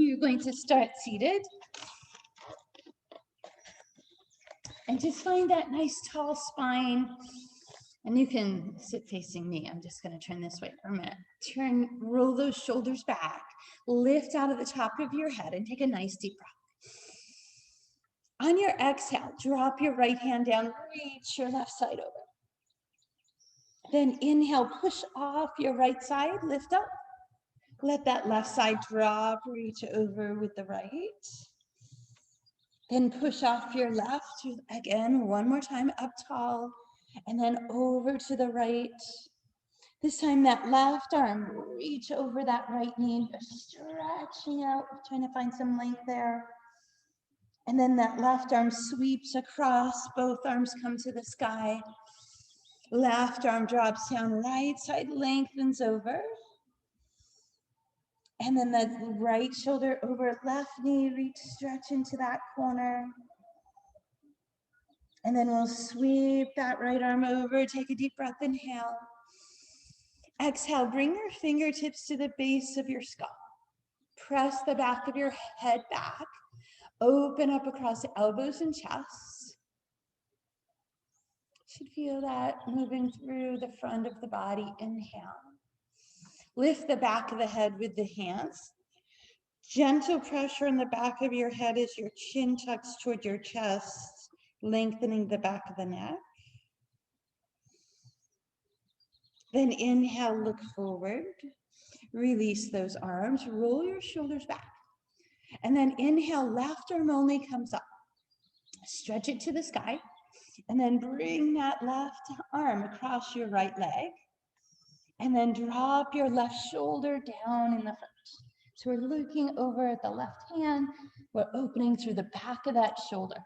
You're going to start seated. And just find that nice tall spine. And you can sit facing me. I'm just going to turn this way for a minute. Roll those shoulders back. Lift out of the top of your head and take a nice deep breath. On your exhale, drop your right hand down, reach your left side over. Then inhale, push off your right side, lift up. Let that left side drop, reach over with the right. Then push off your left, again, one more time, up tall, and then over to the right. This time that left arm, reach over that right knee, stretching out, trying to find some length there. And then that left arm sweeps across, both arms come to the sky. Left arm drops down, right side lengthens over. And then the right shoulder over left knee, reach, stretch into that corner. And then we'll sweep that right arm over, take a deep breath, inhale. Exhale, bring your fingertips to the base of your skull. Press the back of your head back. Open up across the elbows and chest. Should feel that moving through the front of the body. Inhale. Lift the back of the head with the hands. Gentle pressure in the back of your head as your chin tucks toward your chest, lengthening the back of the neck. Then inhale, look forward. Release those arms, roll your shoulders back. And then inhale, left arm only comes up. Stretch it to the sky. And then bring that left arm across your right leg. And then drop your left shoulder down in the front. So we're looking over at the left hand. We're opening through the back of that shoulder.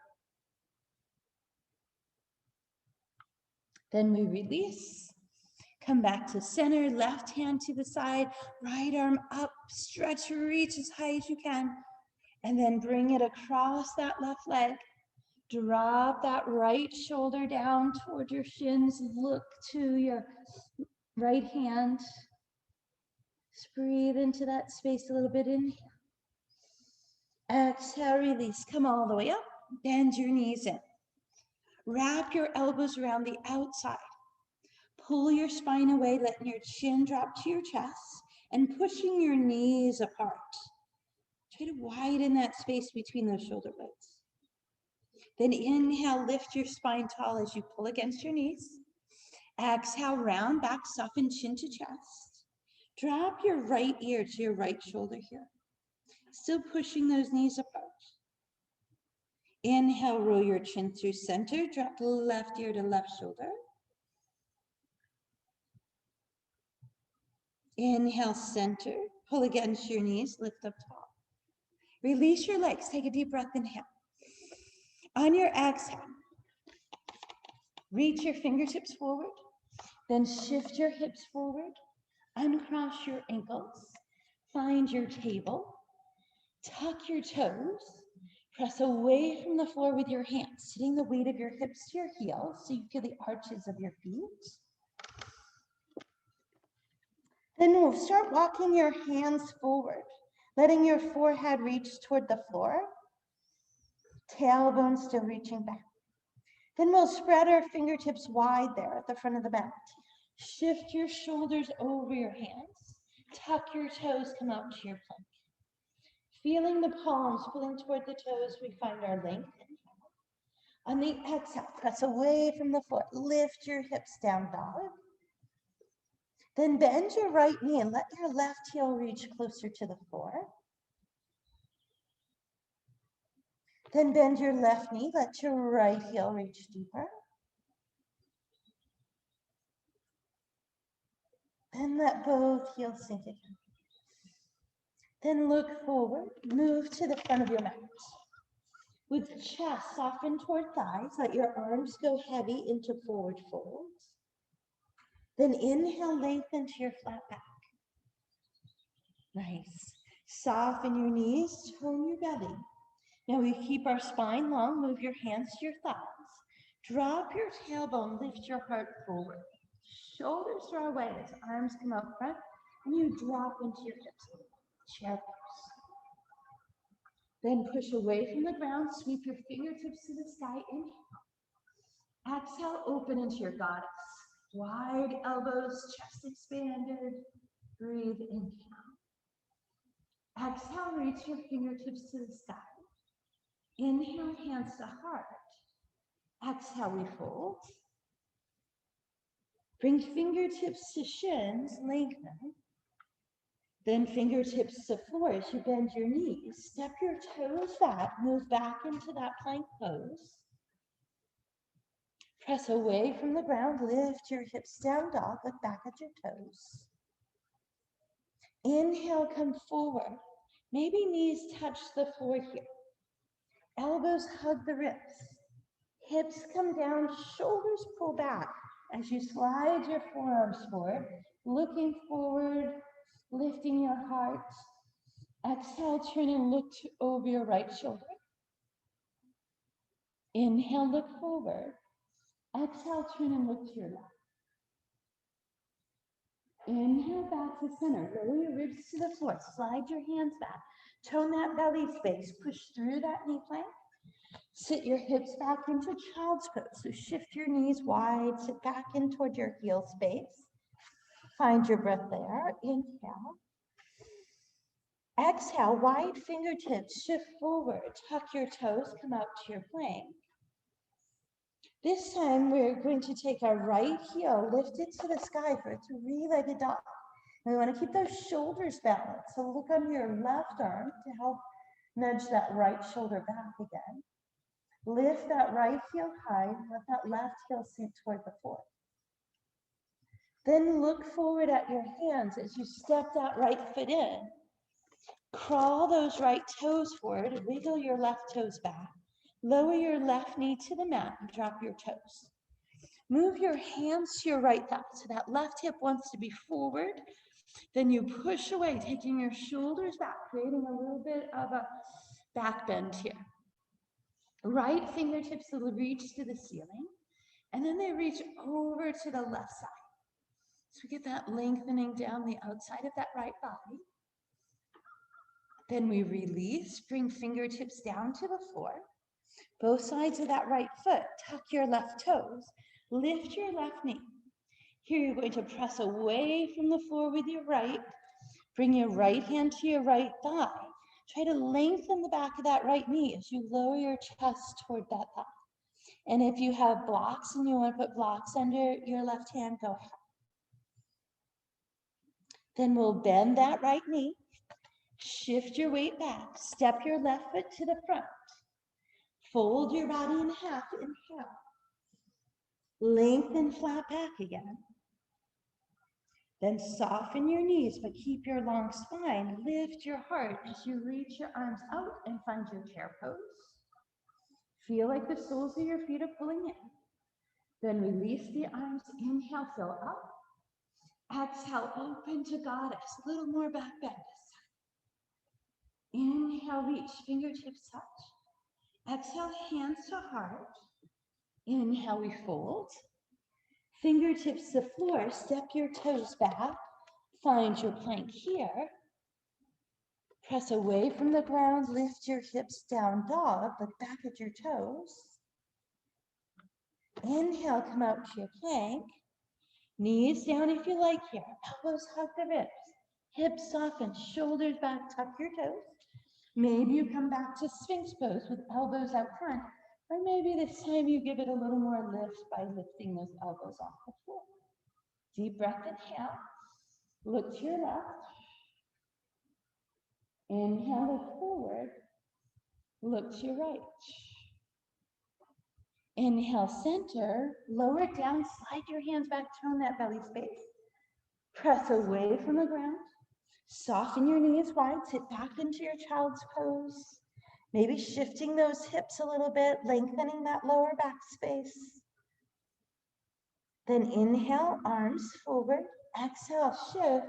Then we release. Come back to center, left hand to the side, right arm up, stretch, reach as high as you can. And then bring it across that left leg. Drop that right shoulder down toward your shins. Look to your right hand. Just breathe into that space a little bit. Inhale. Exhale, release. Come all the way up. Bend your knees in. Wrap your elbows around the outside. Pull your spine away, letting your chin drop to your chest and pushing your knees apart. Try to widen that space between those shoulder blades. Then inhale, lift your spine tall as you pull against your knees. Exhale, round back, soften chin to chest. Drop your right ear to your right shoulder here. Still pushing those knees apart. Inhale, roll your chin through center. Drop left ear to left shoulder. Inhale, center. Pull against your knees, lift up tall. Release your legs. Take a deep breath, inhale. On your exhale, reach your fingertips forward, then shift your hips forward, uncross your ankles, find your table, tuck your toes, press away from the floor with your hands, sitting the weight of your hips to your heels so you feel the arches of your feet. Then we'll start walking your hands forward, letting your forehead reach toward the floor. Tailbone still reaching back. Then we'll spread our fingertips wide there at the front of the mat. Shift your shoulders over your hands. Tuck your toes, come out to your plank. Feeling the palms pulling toward the toes, we find our length. On the exhale, press away from the floor. Lift your hips, down dog. Then bend your right knee and let your left heel reach closer to the floor. Then bend your left knee, let your right heel reach deeper. Then let both heels sink again. Then look forward, move to the front of your mat. With chest softened toward thighs, let your arms go heavy into forward folds. Then inhale, lengthen to your flat back. Nice. Soften your knees, tone your belly. Now we keep our spine long, move your hands to your thighs. Drop your tailbone, lift your heart forward. Shoulders draw away as arms come out front, and you drop into your hips. Chair pose. Then push away from the ground, sweep your fingertips to the sky, inhale. Exhale, open into your goddess. Wide elbows, chest expanded. Breathe, inhale. Exhale, reach your fingertips to the sky. Inhale, hands to heart. Exhale, we fold. Bring fingertips to shins, lengthen. Then fingertips to floor as you bend your knees. Step your toes back, move back into that plank pose. Press away from the ground, lift your hips down dog, look back at your toes. Inhale, come forward. Maybe knees touch the floor here. Elbows hug the ribs. Hips come down, shoulders pull back as you slide your forearms forward, looking forward, lifting your heart. Exhale, turn and look over your right shoulder. Inhale, look forward. Exhale, turn and look to your left. Inhale, back to center. Lower your ribs to the floor. Slide your hands back. Tone that belly space. Push through that knee plank. Sit your hips back into child's pose. So shift your knees wide. Sit back in toward your heel space. Find your breath there. Inhale. Exhale, wide fingertips. Shift forward. Tuck your toes. Come out to your plank. This time we're going to take our right heel, lift it to the sky for a three-legged dog. And we want to keep those shoulders balanced. So look on your left arm to help nudge that right shoulder back again. Lift that right heel high, let that left heel sink toward the floor. Then look forward at your hands as you step that right foot in. Crawl those right toes forward, wiggle your left toes back. Lower your left knee to the mat and drop your toes. Move your hands to your right thigh so that left hip wants to be forward. Then you push away, taking your shoulders back, creating a little bit of a back bend here. Right fingertips will reach to the ceiling, and then they reach over to the left side. So we get that lengthening down the outside of that right body. Then we release, bring fingertips down to the floor. Both sides of that right foot, tuck your left toes, lift your left knee. Here you're going to press away from the floor with your right, bring your right hand to your right thigh. Try to lengthen the back of that right knee as you lower your chest toward that thigh. And if you have blocks and you want to put blocks under your left hand, go ahead. Then we'll bend that right knee, shift your weight back, step your left foot to the front. Fold your body in half, inhale. Lengthen flat back again. Then soften your knees, but keep your long spine. Lift your heart as you reach your arms out and find your chair pose. Feel like the soles of your feet are pulling in. Then release the arms, inhale, fill up. Exhale, open to goddess. A little more back bend this time. Inhale, reach, fingertips touch. Exhale, hands to heart. Inhale, we fold. Fingertips to floor, step your toes back. Find your plank here. Press away from the ground, lift your hips down dog, look back at your toes. Inhale, come out to your plank. Knees down if you like here. Elbows hug the ribs. Hips soften, shoulders back, tuck your toes. Maybe you come back to Sphinx pose with elbows out front, or maybe this time you give it a little more lift by lifting those elbows off the floor. Deep breath, inhale. Look to your left. Inhale, look forward. Look to your right. Inhale, center. Lower it down, slide your hands back, tone that belly space. Press away from the ground. Soften your knees wide, sit back into your child's pose. Maybe shifting those hips a little bit, lengthening that lower back space. Then inhale, arms forward. Exhale, shift.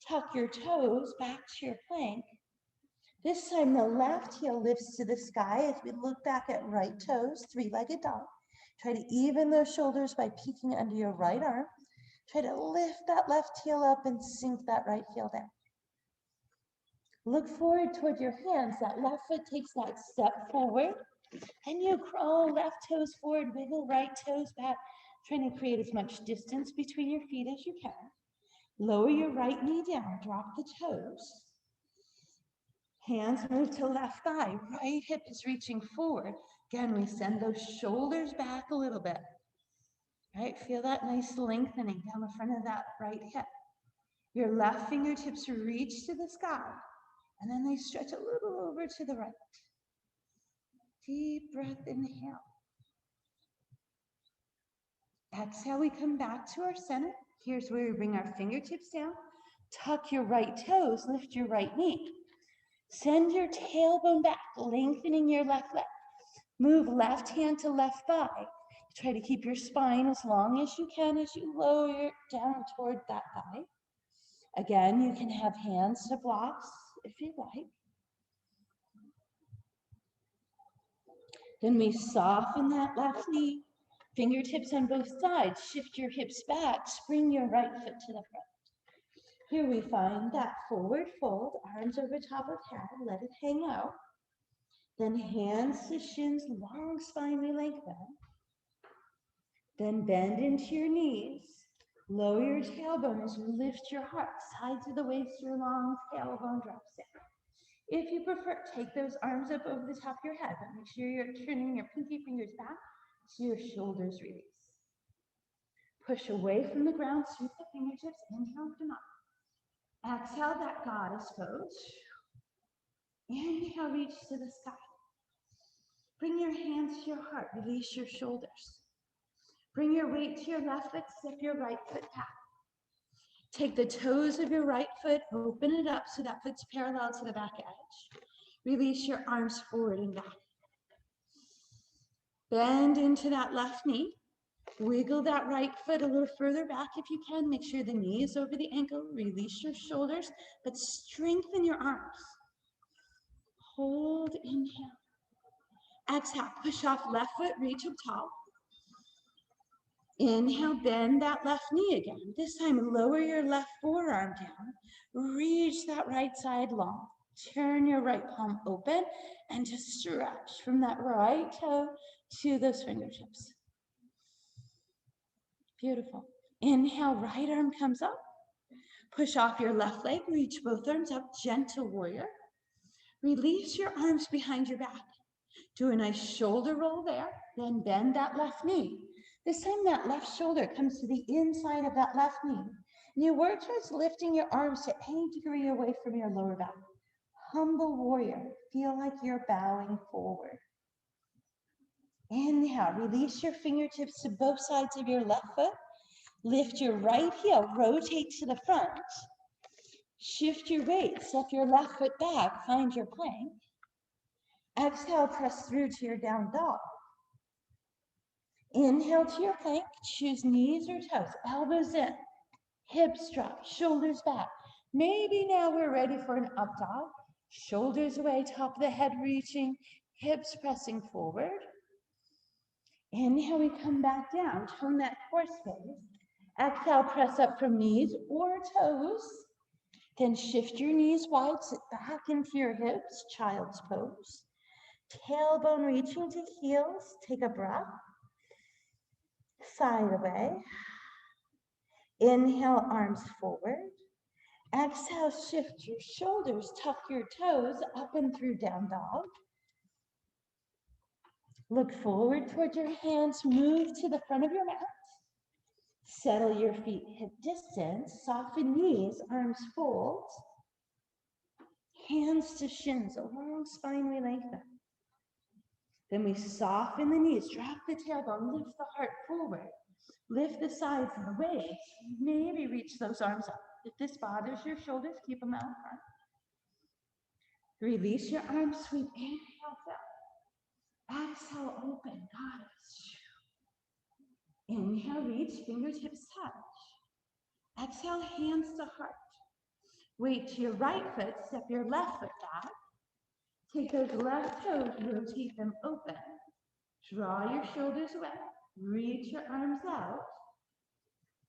Tuck your toes back to your plank. This time the left heel lifts to the sky as we look back at right toes, three-legged dog. Try to even those shoulders by peeking under your right arm. Try to lift that left heel up and sink that right heel down. Look forward toward your hands. That left foot takes that step forward. And you crawl left toes forward, wiggle right toes back, trying to create as much distance between your feet as you can. Lower your right knee down, drop the toes. Hands move to left thigh, right hip is reaching forward. Again, we send those shoulders back a little bit. Right, feel that nice lengthening down the front of that right hip. Your left fingertips reach to the sky, and then they stretch a little over to the right. Deep breath, inhale. Exhale, we come back to our center. Here's where we bring our fingertips down. Tuck your right toes, lift your right knee. Send your tailbone back, lengthening your left leg. Move left hand to left thigh. Try to keep your spine as long as you can as you lower it down toward that thigh. Again, you can have hands to blocks if you like. Then we soften that left knee, fingertips on both sides, shift your hips back, spring your right foot to the front. Here we find that forward fold, arms over top of head, let it hang out. Then hands to shins, long spine we lengthen. Then bend into your knees. Lower your tailbone as you lift your heart. Sides of the waist, your long tailbone drops down. If you prefer, take those arms up over the top of your head, but make sure you're turning your pinky fingers back so your shoulders release. Push away from the ground, sweep the fingertips, inhale, come up. Exhale, that goddess pose. Inhale, reach to the sky. Bring your hands to your heart, release your shoulders. Bring your weight to your left foot, step your right foot back. Take the toes of your right foot, open it up so that foot's parallel to the back edge. Release your arms forward and back. Bend into that left knee. Wiggle that right foot a little further back if you can. Make sure the knee is over the ankle. Release your shoulders, but strengthen your arms. Hold, inhale. Exhale, push off left foot, reach up tall. Inhale, bend that left knee again. This time, lower your left forearm down. Reach that right side long. Turn your right palm open and just stretch from that right toe to those fingertips. Beautiful. Inhale, right arm comes up. Push off your left leg, reach both arms up, gentle warrior. Release your arms behind your back. Do a nice shoulder roll there, then bend that left knee. This time that left shoulder comes to the inside of that left knee. And you work towards lifting your arms to any degree away from your lower back. Humble warrior, feel like you're bowing forward. Inhale, release your fingertips to both sides of your left foot. Lift your right heel, rotate to the front. Shift your weight, step your left foot back, find your plank. Exhale, press through to your down dog. Inhale to your plank, choose knees or toes, elbows in, hips drop, shoulders back. Maybe now we're ready for an up dog. Shoulders away, top of the head reaching, hips pressing forward. Inhale, we come back down, tone that core space. Exhale, press up from knees or toes. Then shift your knees wide, sit back into your hips, child's pose. Tailbone reaching to heels, take a breath. Side away. Inhale, arms forward. Exhale, shift your shoulders, tuck your toes up and through down dog. Look forward towards your hands, move to the front of your mat. Settle your feet hip distance, soften knees, arms fold. Hands to shins, a long spine we lengthen. Then we soften the knees, drop the tailbone, lift the heart forward. Lift the sides of the waist, maybe reach those arms up. If this bothers your shoulders, keep them out front. Release your arms, sweep, inhale, fill. Exhale, open, goddess. Inhale, reach, fingertips touch. Exhale, hands to heart. Weight to your right foot, step your left foot back. Take those left toes, rotate them open. Draw your shoulders away, reach your arms out.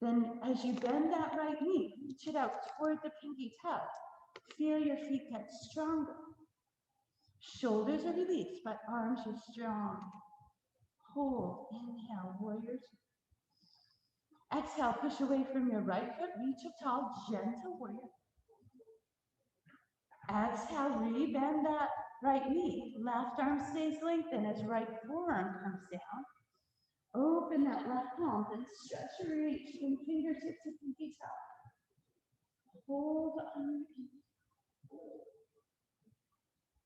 Then as you bend that right knee, reach it out toward the pinky toe. Feel your feet get stronger. Shoulders are released, but arms are strong. Hold, inhale, warrior two. Exhale, push away from your right foot, reach up tall, gentle warrior. Exhale, rebend that right knee. Left arm stays lengthened as right forearm comes down. Open that left palm and stretch, reach from fingertips to pinky toe. Hold on.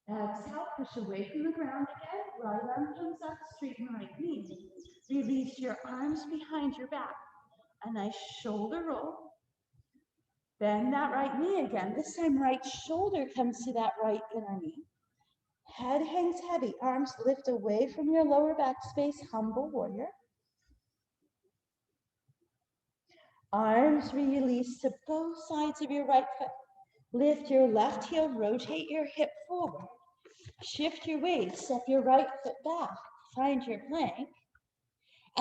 Exhale, push away from the ground again. Right arm comes up, straighten right knee. Release your arms behind your back. A nice shoulder roll. Bend that right knee again. This time, right shoulder comes to that right inner knee. Head hangs heavy. Arms lift away from your lower back space. Humble warrior. Arms release to both sides of your right foot. Lift your left heel, rotate your hip forward. Shift your weight, step your right foot back. Find your plank.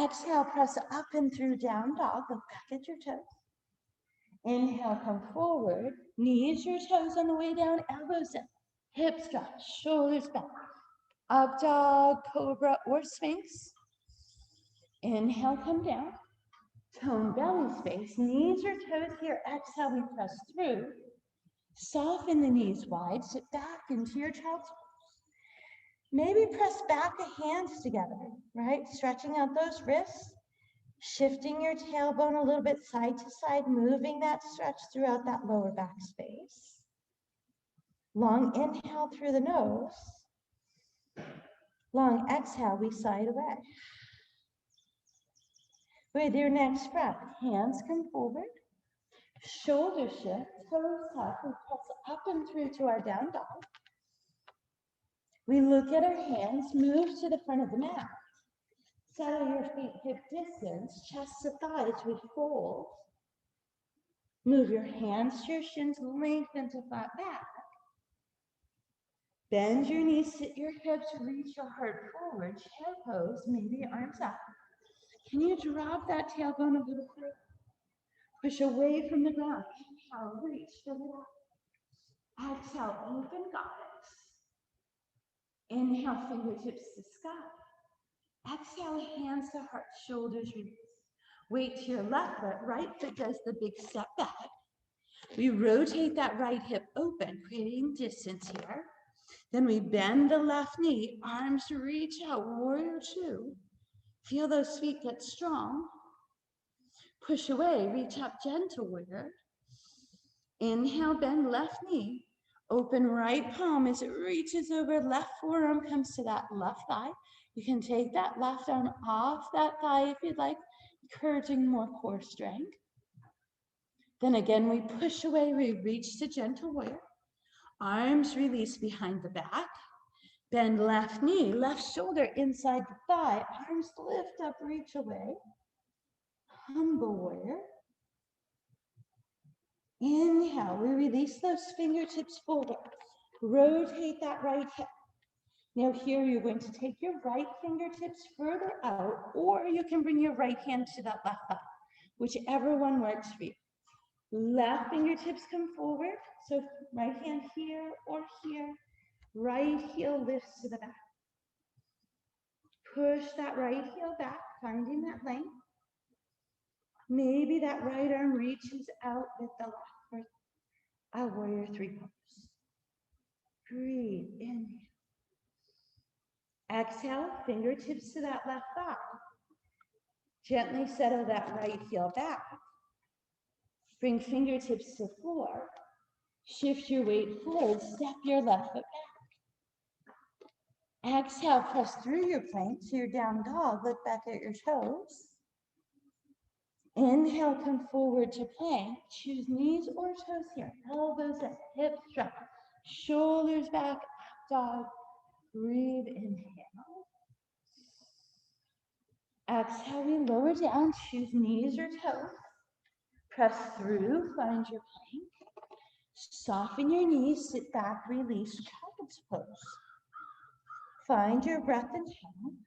Exhale, press up and through down dog. Look back at your toes. Inhale, come forward. Knees your toes on the way down, elbows down. Hips drop, shoulders back. Up dog, cobra, or sphinx. Inhale, come down. Tone belly space, knees or toes here. Exhale, we press through. Soften the knees wide, sit back into your child's pose. Maybe press back the hands together, right? Stretching out those wrists, shifting your tailbone a little bit side to side, moving that stretch throughout that lower back space. Long inhale through the nose. Long exhale, we side away. With your next breath, hands come forward, shoulder shift, toes tuck, and press up and through to our down dog. We look at our hands, move to the front of the mat. Settle your feet hip distance, chest to thighs, we fold. Move your hands to your shins, lengthen to flat back. Bend your knees, sit your hips, reach your heart forward, chair pose, maybe arms up. Can you drop that tailbone a little further? Push away from the ground. Inhale, reach, fill it up. Exhale, open goddess. Inhale, fingertips to sky. Exhale, hands to heart, shoulders release. Weight to your left foot, right foot does the big step back. We rotate that right hip open, creating distance here. Then we bend the left knee, arms reach out, warrior two. Feel those feet get strong. Push away, reach up, gentle warrior. Inhale, bend left knee. Open right palm as it reaches over, left forearm comes to that left thigh. You can take that left arm off that thigh if you'd like, encouraging more core strength. Then again, we push away, we reach to gentle warrior. Arms release behind the back. Bend left knee, left shoulder inside the thigh. Arms lift up, reach away. Humble warrior. Inhale, we release those fingertips forward. Rotate that right hip. Now here you're going to take your right fingertips further out, or you can bring your right hand to that left thigh, whichever one works for you. Left fingertips come forward, so right hand here or here. Right heel lifts to the back. Push that right heel back, finding that length. Maybe that right arm reaches out with the left for a warrior three pose. Breathe, inhale. Exhale, fingertips to that left thigh. Gently settle that right heel back. Bring fingertips to floor. Shift your weight forward, step your left foot back. Exhale, press through your plank to your down dog. Look back at your toes. Inhale, come forward to plank. Choose knees or toes here. Elbows up, hips drop, shoulders back, up dog. Breathe, inhale. Exhale, we lower down. Choose knees or toes. Press through, find your plank. Soften your knees, sit back, release, child's pose. Find your breath and hand.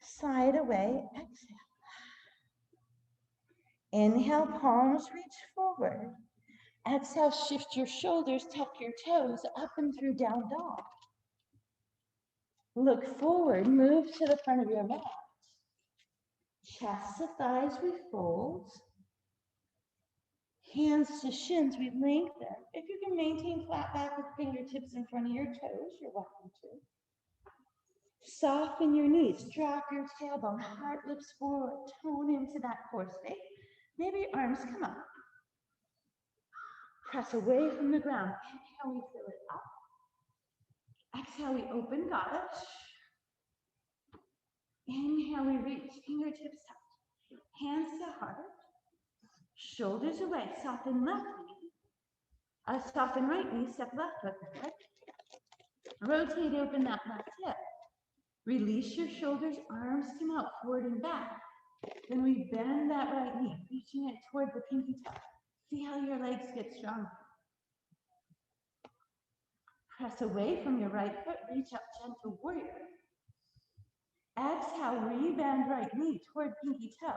Side away, exhale. Inhale, palms reach forward. Exhale, shift your shoulders, tuck your toes, up and through down dog. Look forward, move to the front of your mat. Chest to thighs, we fold. Hands to shins, we lengthen. If you can maintain flat back with fingertips in front of your toes, you're welcome to. Soften your knees, drop your tailbone, heart lifts forward, tone into that core space. Maybe arms come up. Press away from the ground. Inhale, we fill it up. Exhale, we open goddess. Inhale, we reach, fingertips touch. Hands to heart. Shoulders away, soften left knee. Soften right knee, step left foot forward. Rotate open that left hip. Release your shoulders, arms come out, forward and back. Then we bend that right knee, reaching it toward the pinky toe. Feel your legs get stronger. Press away from your right foot, reach up, gentle warrior. Exhale, rebend right knee toward pinky toe.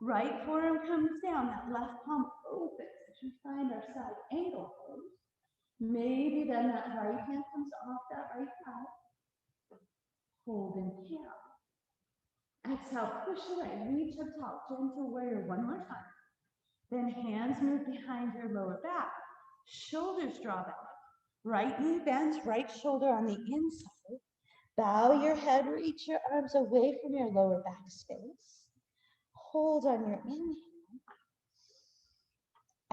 Right forearm comes down, that left palm opens. We find our side angle pose. Maybe then that right hand comes off that right thigh. Hold and count. Exhale, push away, reach up top, gentle warrior one more time. Then hands move behind your lower back. Shoulders draw back. Right knee bends, right shoulder on the inside. Bow your head, reach your arms away from your lower back space. Hold on your inhale.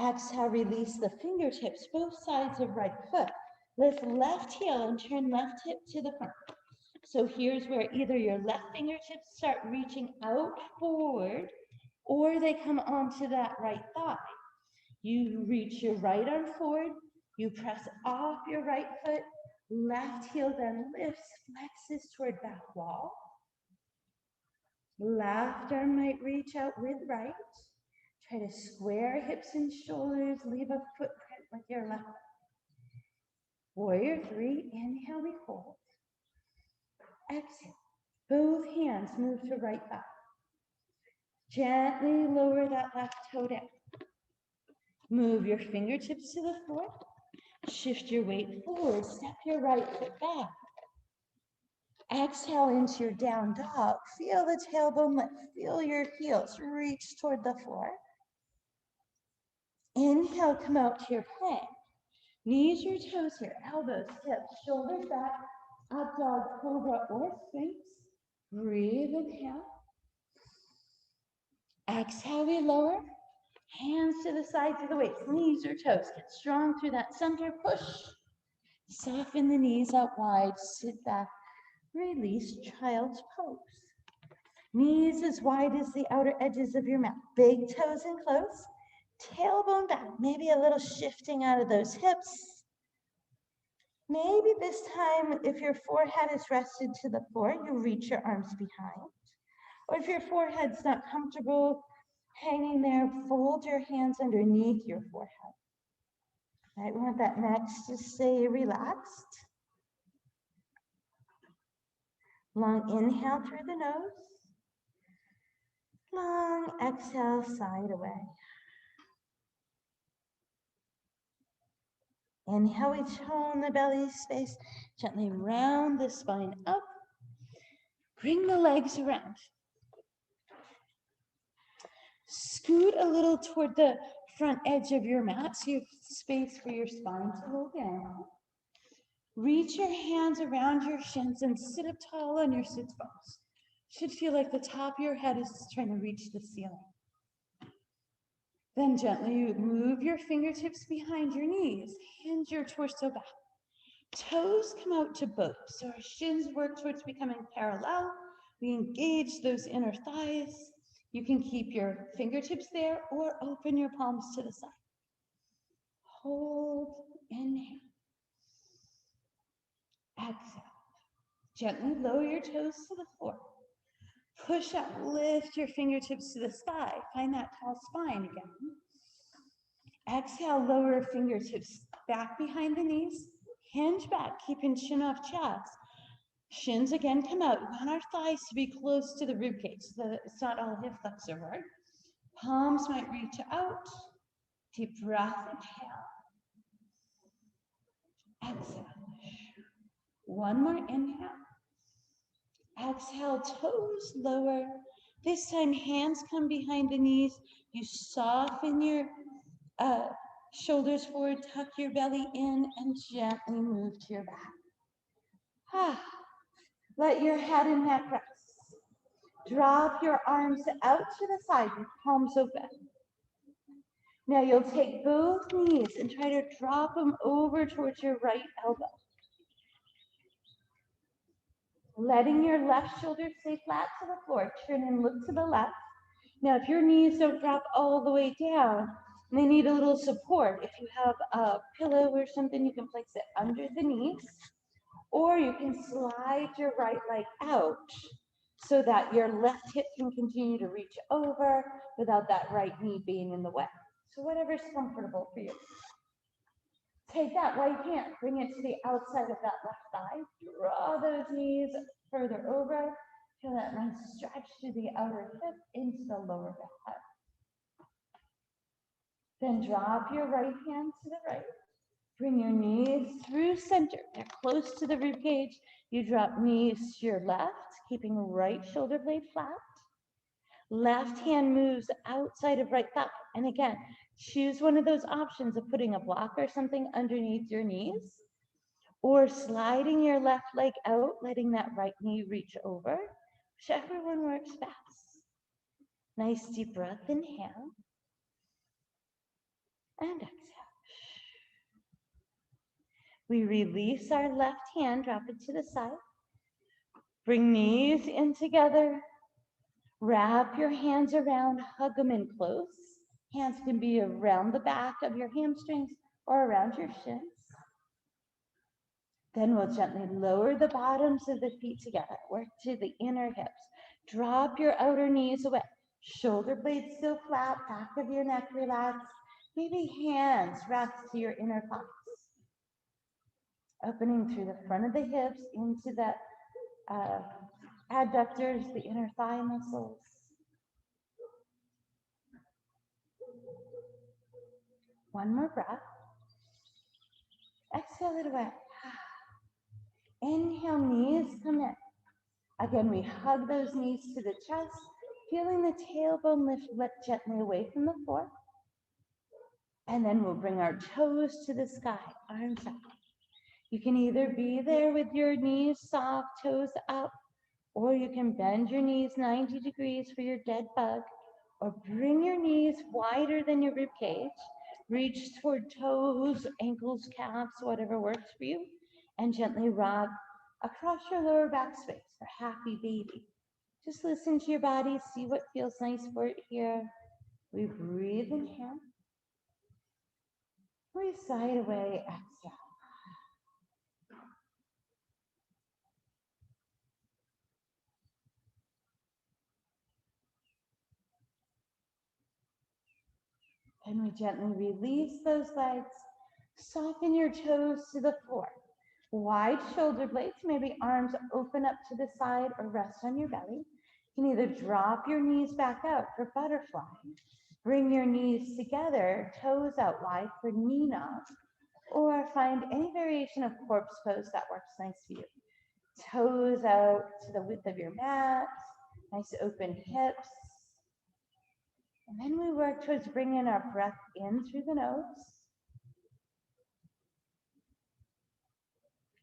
Exhale, release the fingertips, both sides of right foot. Lift left heel and turn left hip to the front. So here's where either your left fingertips start reaching out forward or they come onto that right thigh. You reach your right arm forward, you press off your right foot, left heel then lifts, flexes toward back wall. Left arm might reach out with right. Try to square hips and shoulders, leave a footprint with your left. Warrior 3, inhale, we hold. Exhale, both hands move to right thigh. Gently lower that left toe down. Move your fingertips to the floor. Shift your weight forward, step your right foot back. Exhale into your down dog. Feel the tailbone lift, feel your heels reach toward the floor. Inhale, come out to your plank. Knees or toes here, elbows, hips, shoulders back, up dog, cobra, or sphinx. Breathe, inhale. Exhale, we lower. Hands to the sides of the waist, knees or toes. Get strong through that center, push. Soften the knees out wide, sit back. Release, child's pose. Knees as wide as the outer edges of your mat. Big toes in close. Tailbone back, maybe a little shifting out of those hips. Maybe this time, if your forehead is rested to the floor, you reach your arms behind. Or if your forehead's not comfortable hanging there, fold your hands underneath your forehead. I want that neck to stay relaxed. Long inhale through the nose. Long exhale, side away. Inhale, we tone the belly space. Gently round the spine up. Bring the legs around. Scoot a little toward the front edge of your mat so you have space for your spine to roll down. Reach your hands around your shins and sit up tall on your sits bones. Should feel like the top of your head is trying to reach the ceiling. Then gently move your fingertips behind your knees. Hinge your torso back. Toes come out to both. So our shins work towards becoming parallel. We engage those inner thighs. You can keep your fingertips there or open your palms to the side. Hold, inhale. Exhale. Gently lower your toes to the floor. Push up, lift your fingertips to the sky. Find that tall spine again. Exhale, lower fingertips back behind the knees. Hinge back, keeping chin off chest. Shins again come out. We want our thighs to be close to the ribcage so that it's not all hip flexor work. Palms might reach out. Deep breath, inhale. Exhale. One more inhale. Exhale, toes lower. This time, hands come behind the knees. You soften your shoulders forward, tuck your belly in, and gently move to your back. Let your head and neck rest. Drop your arms out to the side, your palms open. Now you'll take both knees and try to drop them over towards your right elbow. Letting your left shoulder stay flat to the floor. Turn and look to the left. Now, if your knees don't drop all the way down, they need a little support. If you have a pillow or something, you can place it under the knees, or you can slide your right leg out so that your left hip can continue to reach over without that right knee being in the way. So whatever's comfortable for you. Take that right hand, bring it to the outside of that left thigh. Draw those knees further over. Feel that nice stretch through the outer hip into the lower back. Then drop your right hand to the right. Bring your knees through center. They're close to the rib cage. You drop knees to your left, keeping right shoulder blade flat. Left hand moves outside of right thigh. And again, choose one of those options of putting a block or something underneath your knees, or sliding your left leg out, letting that right knee reach over. Whichever one works best. Nice deep breath, inhale. And exhale. We release our left hand, drop it to the side. Bring knees in together. Wrap your hands around, hug them in close. Hands can be around the back of your hamstrings or around your shins. Then we'll gently lower the bottoms of the feet together. Work to the inner hips. Drop your outer knees away. Shoulder blades still flat, back of your neck relaxed. Maybe hands rest to your inner thighs. Opening through the front of the hips into the adductors, the inner thigh muscles. One more breath. Exhale it away. Inhale, knees come in. Again, we hug those knees to the chest, feeling the tailbone lift gently away from the floor. And then we'll bring our toes to the sky, arms up. You can either be there with your knees soft, toes up, or you can bend your knees 90 degrees for your dead bug, or bring your knees wider than your rib cage. Reach toward toes, ankles, calves, whatever works for you, and gently rock across your lower back space for happy baby. Just listen to your body, see what feels nice for it here. We breathe, inhale. We sigh away, exhale. And we gently release those legs. Soften your toes to the floor. Wide shoulder blades, maybe arms open up to the side or rest on your belly. You can either drop your knees back out for butterfly. Bring your knees together, toes out wide for knee knock, or find any variation of corpse pose that works nice for you. Toes out to the width of your mat, nice open hips. And then we work towards bringing our breath in through the nose.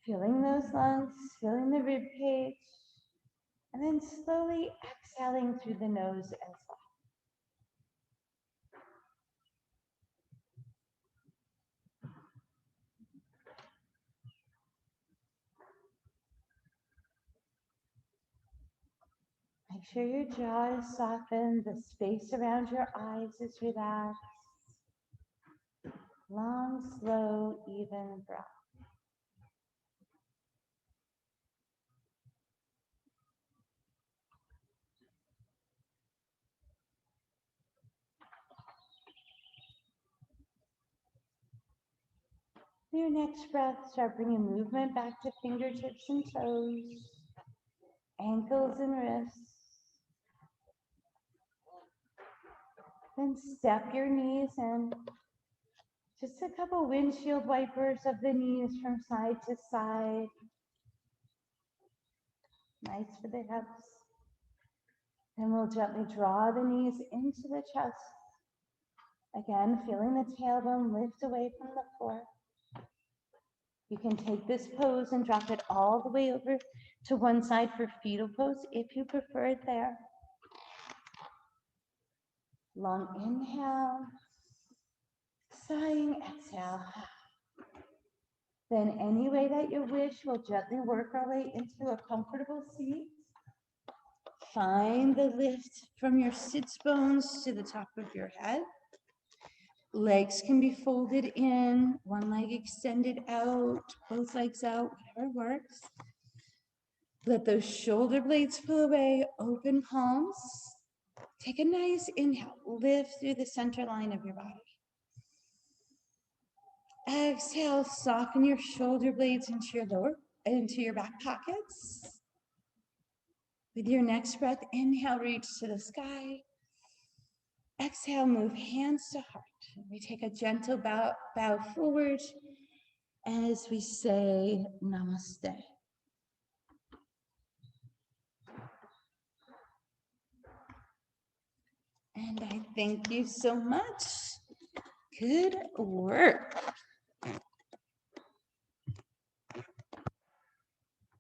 Feeling those lungs, feeling the rib cage, and then slowly exhaling through the nose as well. Make sure your jaw is softened, the space around your eyes is relaxed. Long, slow, even breath. Your next breath, start bringing movement back to fingertips and toes, ankles and wrists. Then step your knees in. Just a couple windshield wipers of the knees from side to side. Nice for the hips. Then we'll gently draw the knees into the chest. Again, feeling the tailbone lift away from the floor. You can take this pose and drop it all the way over to one side for fetal pose if you prefer it there. Long inhale, sighing exhale. Then any way that you wish, we'll gently work our way into a comfortable seat. Find the lift from your sits bones to the top of your head. Legs can be folded in, one leg extended out, both legs out, whatever works. Let those shoulder blades pull away, open palms. Take a nice inhale, lift through the center line of your body. Exhale, soften your shoulder blades into your back pockets. With your next breath, inhale, reach to the sky. Exhale, move hands to heart. We take a gentle bow forward as we say namaste. And I thank you so much. Good work.